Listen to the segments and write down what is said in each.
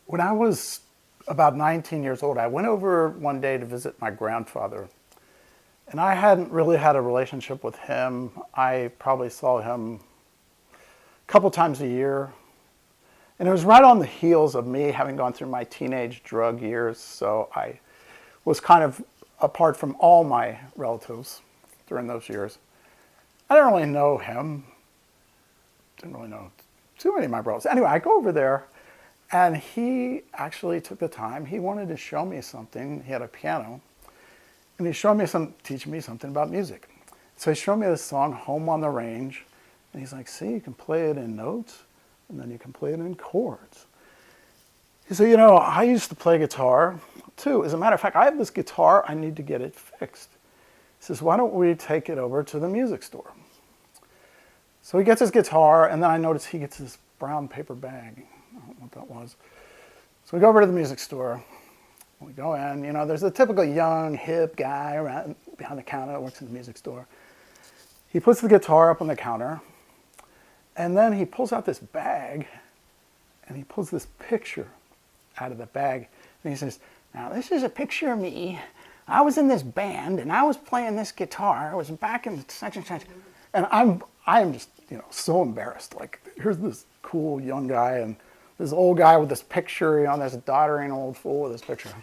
When I was about 19 years old, I went over one day to visit my grandfather. And I hadn't really had a relationship with him. I probably saw him a couple times a year. And it was right on the heels of me having gone through my teenage drug years. So I was kind of apart from all my relatives during those years. I didn't really know him. Didn't really know too many of my brothers. Anyway, I go over there, and he actually took the time. He wanted to show me something. He had a piano, and he showed me teaching me something about music. So he showed me this song, Home on the Range, and he's like, see, you can play it in notes, and then you can play it in chords. He said, you know, I used to play guitar, too. As a matter of fact, I have this guitar, I need to get it fixed. He says, why don't we take it over to the music store? So he gets his guitar, and then I notice he gets this brown paper bag. I don't know what that was. So we go over to the music store. We go in. You know, there's a typical young, hip guy around behind the counter that works in the music store. He puts the guitar up on the counter, and then he pulls out this bag, and he pulls this picture out of the bag, and he says, now this is a picture of me. I was in this band, and I was playing this guitar. I was back in such and such. And I am just, you know, so embarrassed. Like, here's this cool young guy and this old guy with this picture, you know, this doddering old fool with this picture.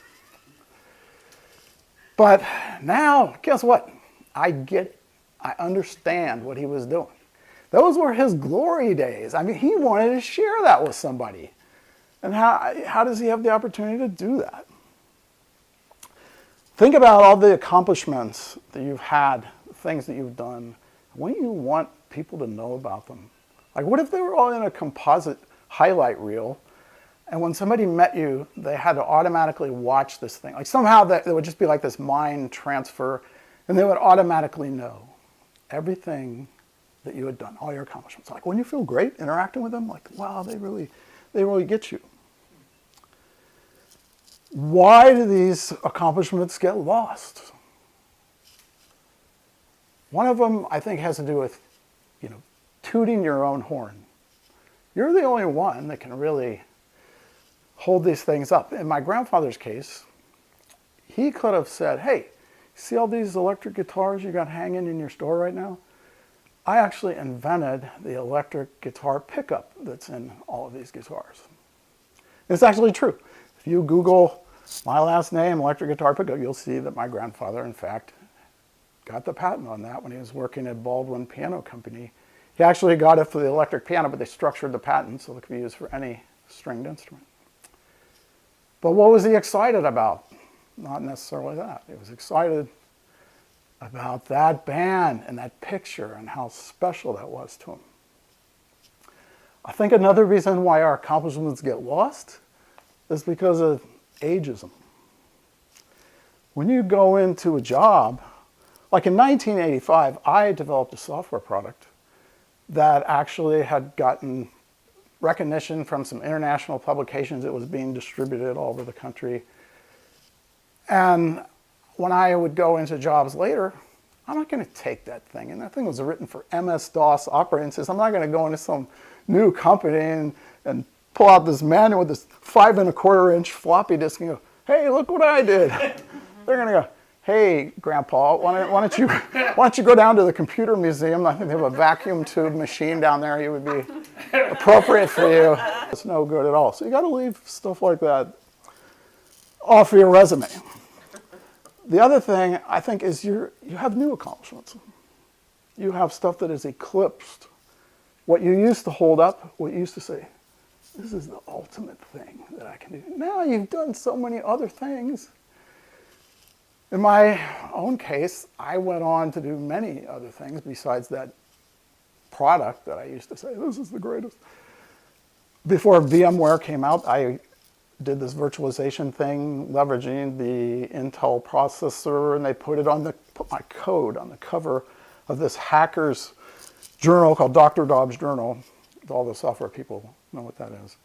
But now, guess what? I get it. I understand what he was doing. Those were his glory days. I mean, he wanted to share that with somebody. And how does he have the opportunity to do that? Think about all the accomplishments that you've had, things that you've done. Wouldn't you want people to know about them? Like, what if they were all in a composite highlight reel, and when somebody met you, they had to automatically watch this thing? Like, somehow that it would just be like this mind transfer, and they would automatically know everything that you had done, all your accomplishments. Like, wouldn't you feel great interacting with them? Like, wow, they really get you. Why do these accomplishments get lost? One of them, I think, has to do with, you know, tooting your own horn. You're the only one that can really hold these things up. In my grandfather's case, he could have said, hey, see all these electric guitars you got hanging in your store right now? I actually invented the electric guitar pickup that's in all of these guitars. It's actually true. If you Google my last name, electric guitar pickup, you'll see that my grandfather, in fact, got the patent on that when he was working at Baldwin Piano Company. He actually got it for the electric piano, but they structured the patent so it could be used for any stringed instrument. But what was he excited about? Not necessarily that. He was excited about that band and that picture and how special that was to him. I think another reason why our accomplishments get lost is because of ageism. When you go into a job, like in 1985, I developed a software product that actually had gotten recognition from some international publications. It was being distributed all over the country. And when I would go into jobs later, I'm not going to take that thing. And that thing was written for MS-DOS operating system. I'm not going to go into some new company and pull out this manual with this 5 1/4 inch floppy disk and go, hey, look what I did. They're going to go, hey, Grandpa, why don't you go down to the computer museum? I think they have a vacuum tube machine down there. It would be appropriate for you. It's no good at all. So you got to leave stuff like that off your resume. The other thing, I think, is you have new accomplishments. You have stuff that has eclipsed what you used to hold up, what you used to say, this is the ultimate thing that I can do. Now you've done so many other things. In my own case, I went on to do many other things besides that product that I used to say, this is the greatest. Before VMware came out, I did this virtualization thing, leveraging the Intel processor, and they put my code on the cover of this hacker's journal called Dr. Dobbs Journal. All the software people know what that is.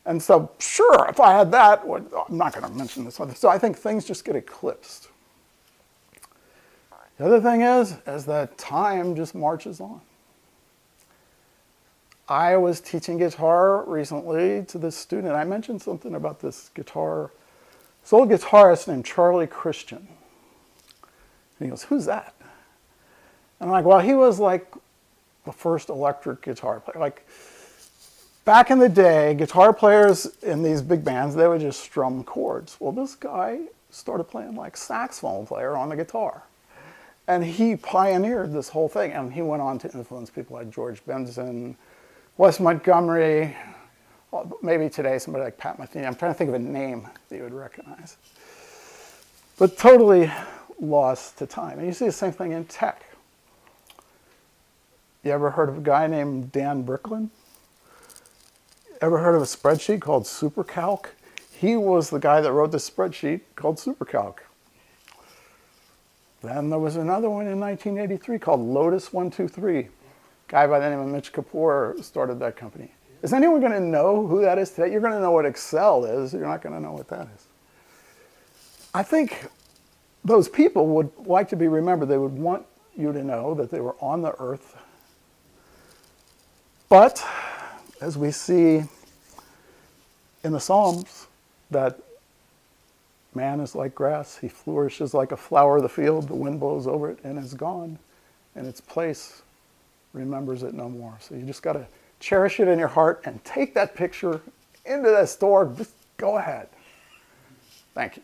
And so, sure, if I had that, I'm not going to mention this other. So I think things just get eclipsed. The other thing is that time just marches on. I was teaching guitar recently to this student. I mentioned something about this old guitarist named Charlie Christian. And he goes, "Who's that?" And I'm like, "Well, he was like the first electric guitar player. Like back in the day, guitar players in these big bands, they would just strum chords. Well, this guy started playing like saxophone player on the guitar. And he pioneered this whole thing. And he went on to influence people like George Benson, Wes Montgomery, maybe today somebody like Pat Metheny. I'm trying to think of a name that you would recognize. But totally lost to time. And you see the same thing in tech. You ever heard of a guy named Dan Bricklin? Ever heard of a spreadsheet called SuperCalc? He was the guy that wrote this spreadsheet called SuperCalc. Then there was another one in 1983 called Lotus 123. A guy by the name of Mitch Kapoor started that company. Is anyone going to know who that is today? You're going to know what Excel is. You're not going to know what that is. I think those people would like to be remembered. They would want you to know that they were on the earth. But as we see in the Psalms, that man is like grass. He flourishes like a flower of the field. The wind blows over it and is gone. And its place remembers it no more. So you just got to cherish it in your heart and take that picture into that store. Just go ahead. Thank you.